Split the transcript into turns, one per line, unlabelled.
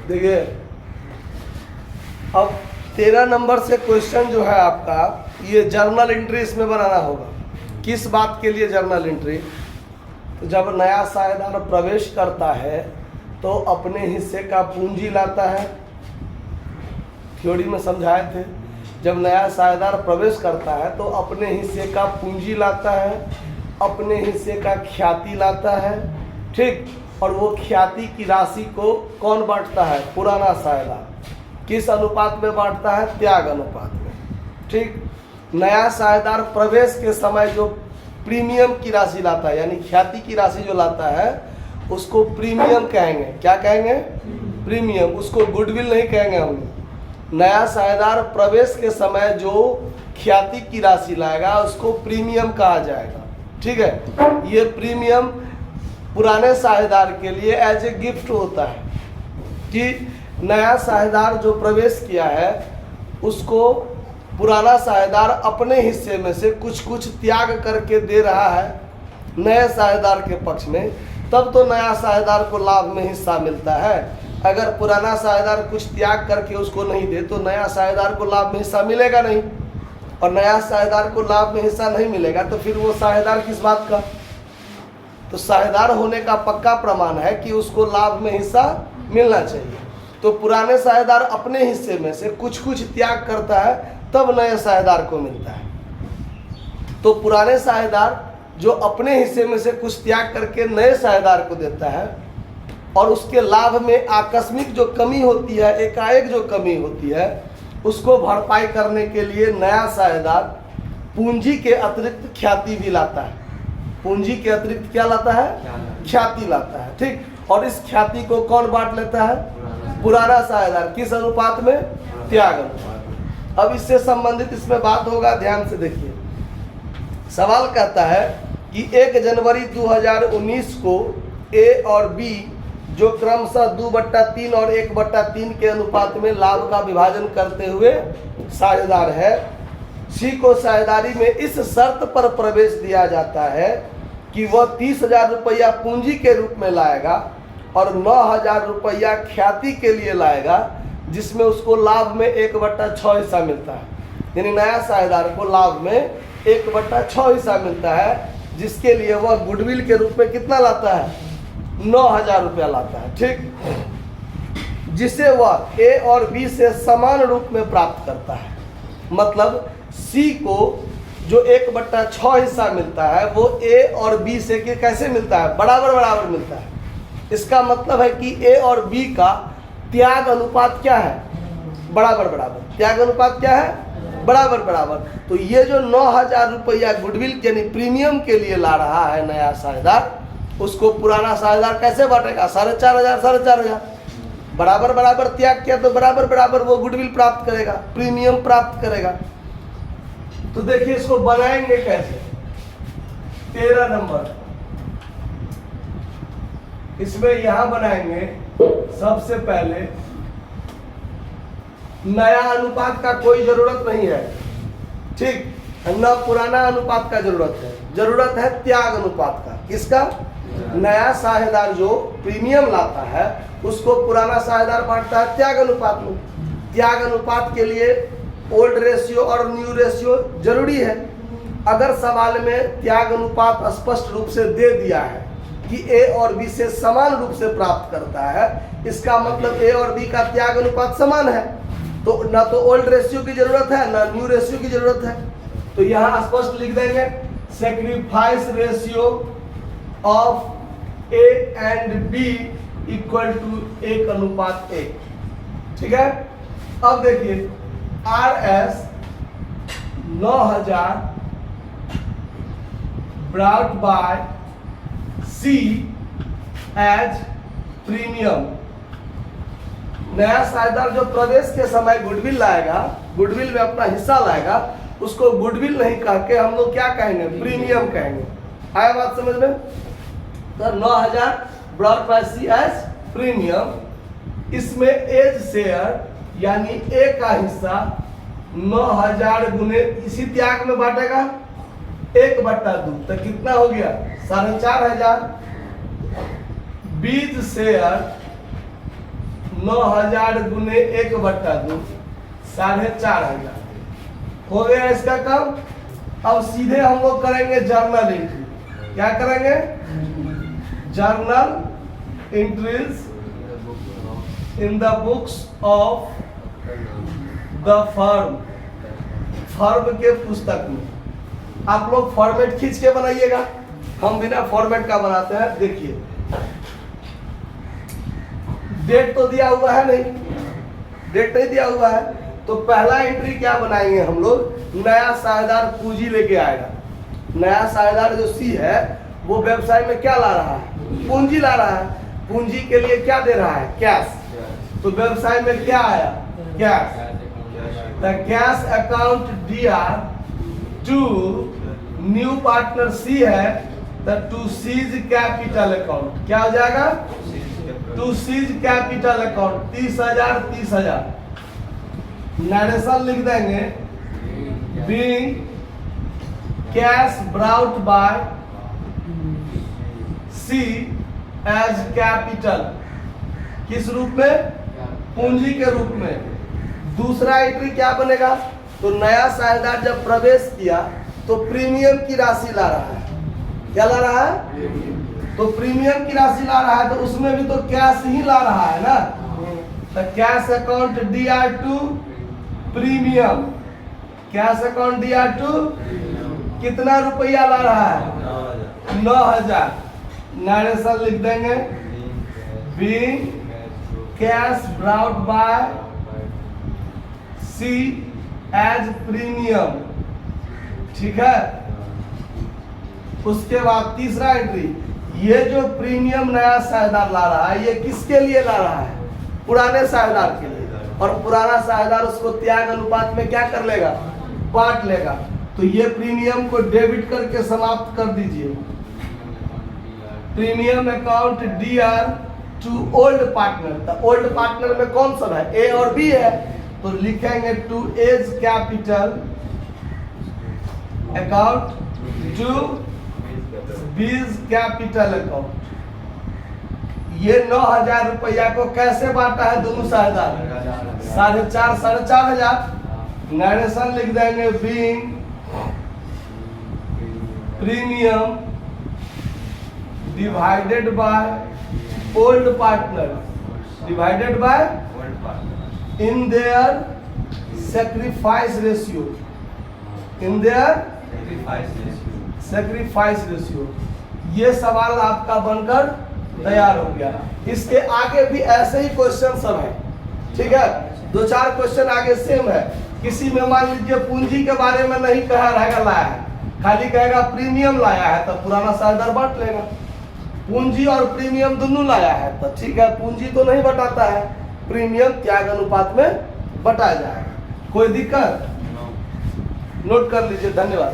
देखिए अब 13 नंबर से क्वेश्चन जो है आपका, ये जर्नल एंट्री इसमें बनाना होगा। किस बात के लिए जर्नल एंट्री? तो जब नया साझेदार प्रवेश करता है तो अपने हिस्से का पूंजी लाता है, थ्योरी में समझाए थे। जब नया साझेदार प्रवेश करता है तो अपने हिस्से का पूंजी लाता है, अपने हिस्से का ख्याति लाता है, ठीक। और वो ख्याति की राशि को कौन बांटता है? पुराना साझेदार। किस अनुपात में बांटता है? त्याग अनुपात में, ठीक। नया साझेदार प्रवेश के समय जो प्रीमियम की राशि लाता है, यानी ख्याति की राशि जो लाता है, उसको प्रीमियम कहेंगे। क्या कहेंगे? प्रीमियम। उसको गुडविल नहीं कहेंगे हम लोग। नया साझेदार प्रवेश के समय जो ख्याति की राशि लाएगा उसको प्रीमियम कहा जाएगा, ठीक है। ये प्रीमियम पुराने साझेदार के लिए एज ए गिफ्ट होता है कि नया साझेदार जो प्रवेश किया है उसको पुराना साझेदार अपने हिस्से में से कुछ कुछ त्याग करके दे रहा है नए साझेदार के पक्ष में, तब तो नया साझेदार को लाभ में हिस्सा मिलता है। अगर पुराना साझेदार कुछ त्याग करके उसको नहीं दे तो नया साझेदार को लाभ में हिस्सा मिलेगा नहीं, और नया साझेदार को लाभ में हिस्सा नहीं मिलेगा तो फिर वो साझेदार किस बात का? तो साझेदार होने का पक्का प्रमाण है कि उसको लाभ में हिस्सा मिलना चाहिए। तो पुराने साझेदार अपने हिस्से में से कुछ कुछ त्याग करता है तब नए साझेदार को मिलता है। तो पुराने साझेदार जो अपने हिस्से में से कुछ त्याग करके नए साझेदार को देता है और उसके लाभ में आकस्मिक जो कमी होती है, एकाएक जो कमी होती है, उसको भरपाई करने के लिए नया साझेदार पूंजी के अतिरिक्त ख्याति भी लाता है। पूंजी के अतिरिक्त क्या लाता है? ख्याति लाता है, ठीक। और इस ख्याति को कौन बांट लेता है? पुराना साझेदार। किस अनुपात में? त्याग अनुपात। अब इससे संबंधित इसमें बात होगा, ध्यान से देखिए। सवाल कहता है कि 1 जनवरी 2019 को ए और बी जो क्रमशः 2/3 और 1/3 के अनुपात में लाभ का विभाजन करते हुए साझेदार है, सी को साझेदारी में इस शर्त पर प्रवेश दिया जाता है कि वह 30,000 रुपया पूंजी के रूप में लाएगा और 9,000 रुपया ख्याति के लिए लाएगा, जिसमें उसको लाभ में 1/6 हिस्सा मिलता है। यानी नया साझेदार को लाभ में 1/6 हिस्सा मिलता है, जिसके लिए वह गुडविल के रूप में कितना लाता है? 9,000 रुपया लाता है, ठीक। जिसे वह ए और बी से समान रूप में प्राप्त करता है। मतलब सी को जो 1/6 हिस्सा मिलता है वो ए और बी से कैसे मिलता है? बराबर बराबर मिलता है। इसका मतलब है कि ए और बी का त्याग अनुपात क्या है? बराबर बराबर। त्याग अनुपात क्या है? बराबर बराबर। तो ये जो 9,000 रुपया गुडविल यानी प्रीमियम के लिए ला रहा है नया साझेदार, उसको पुराना साझेदार कैसे बांटेगा? 4,500 4,500। बराबर बराबर त्याग किया तो बराबर बराबर वो गुडविल प्राप्त करेगा, प्रीमियम प्राप्त करेगा। तो देखिए इसको बनाएंगे कैसे? 13 नंबर इसमें यहां बनाएंगे। सबसे पहले नया अनुपात का कोई जरूरत नहीं है, ठीक। न पुराना अनुपात का जरूरत है त्याग अनुपात का। किसका? नया साझेदार जो प्रीमियम लाता है उसको पुराना साझेदार बांटता है त्याग अनुपात में। त्याग अनुपात के लिए ओल्ड रेशियो और न्यू रेशियो जरूरी है। अगर सवाल में त्याग अनुपात स्पष्ट रूप से दे दिया है कि ए और बी से समान रूप से प्राप्त करता है, इसका मतलब ए और बी का त्याग अनुपात समान है, तो ना तो ओल्ड रेशियो की जरूरत है ना न्यू रेशियो की जरूरत है। तो यहाँ स्पष्ट लिख देंगे sacrifice ratio of A and B equal to 1:1, ठीक है। अब देखिए RS 9,000 brought by C as premium. नया साझेदार जो प्रवेश के समय गुडविल लाएगा, गुडविल में अपना हिस्सा लाएगा, उसको गुडविल नहीं कह के हम लोग क्या कहेंगे? प्रीमियम कहेंगे। आया बात समझ में? तो 9,000 brought by C as premium. इसमें एज शेयर यानी ए का हिस्सा 9,000 गुने इसी त्याग में बांटेगा 1/2, तो कितना हो गया? 4,500। बीज शेयर 9,000 गुने 1/2 4,500 हो गया इसका काम। अब सीधे हम लोग करेंगे जर्नल एंट्री। क्या करेंगे? Journal entries in the books of the firm, firm के पुस्तक में। आप लोग फॉर्मेट खींच के बनाइएगा, हम बिना फॉर्मेट का बनाते हैं। देखिए डेट तो दिया हुआ है नहीं, डेट नहीं दिया हुआ है, तो पहला एंट्री क्या बनाएंगे हम लोग? नया साझेदार पूंजी लेके आएगा। नया साझेदार जो सी है वो व्यवसाय में क्या ला रहा है? पूंजी ला रहा है। पूंजी के लिए क्या दे रहा है? कैश। तो व्यवसाय में क्या आया? Cash. The cash account DR to new partner C है, the to C's capital account. क्या हो जाएगा? To C's capital account 30,000 narration लिख देंगे। Being cash brought by C as capital, किस रूप में? पूंजी के रूप में। दूसरा एंट्री क्या बनेगा? तो नया साझेदार जब प्रवेश किया तो प्रीमियम की राशि ला रहा है। क्या ला रहा है? तो प्रीमियम की राशि ला रहा है, तो उसमें भी तो कैश ही ला रहा है ना। तो cash account DR to premium, cash account DR to कितना रुपया ला रहा है? 9,000। नरेशन लिख देंगे। Being cash brought by C as premium. ठीक है। उसके बाद तीसरा एंट्री, ये जो प्रीमियम नया साझेदार ला रहा है ये किसके लिए ला रहा है? पुराने साझेदार के लिए। और पुराना साझेदार उसको त्याग अनुपात में क्या कर लेगा? बांट लेगा। तो ये प्रीमियम को डेबिट करके समाप्त कर दीजिए। Premium account DR to old partner. तो ओल्ड पार्टनर में कौन सा है? A और B है, तो लिखेंगे to A's capital account to B's capital account. ये 9,000 रुपया को कैसे बांटा है दोनों साझेदार? 4,500 नरेशन लिख देंगे। Being premium divided by old partner, divided by in their sacrifice ratio, in their sacrifice ratio. ये सवाल आपका बनकर तैयार हो गया। इसके आगे भी ऐसे ही क्वेश्चन सब है। ठीक है, 2-4 क्वेश्चन आगे सेम है। किसी में मान लीजिए पूंजी के बारे में नहीं कहा रहेगा लाया है, खाली कहेगा प्रीमियम लाया है, तो पुराना साझेदार बांट लेगा। पूंजी और प्रीमियम दोनों लाया है तो ठीक है, पूंजी तो नहीं बटाता है, प्रीमियम त्याग अनुपात में बटाया जाएगा। कोई दिक्कत? नोट कर लीजिए। धन्यवाद।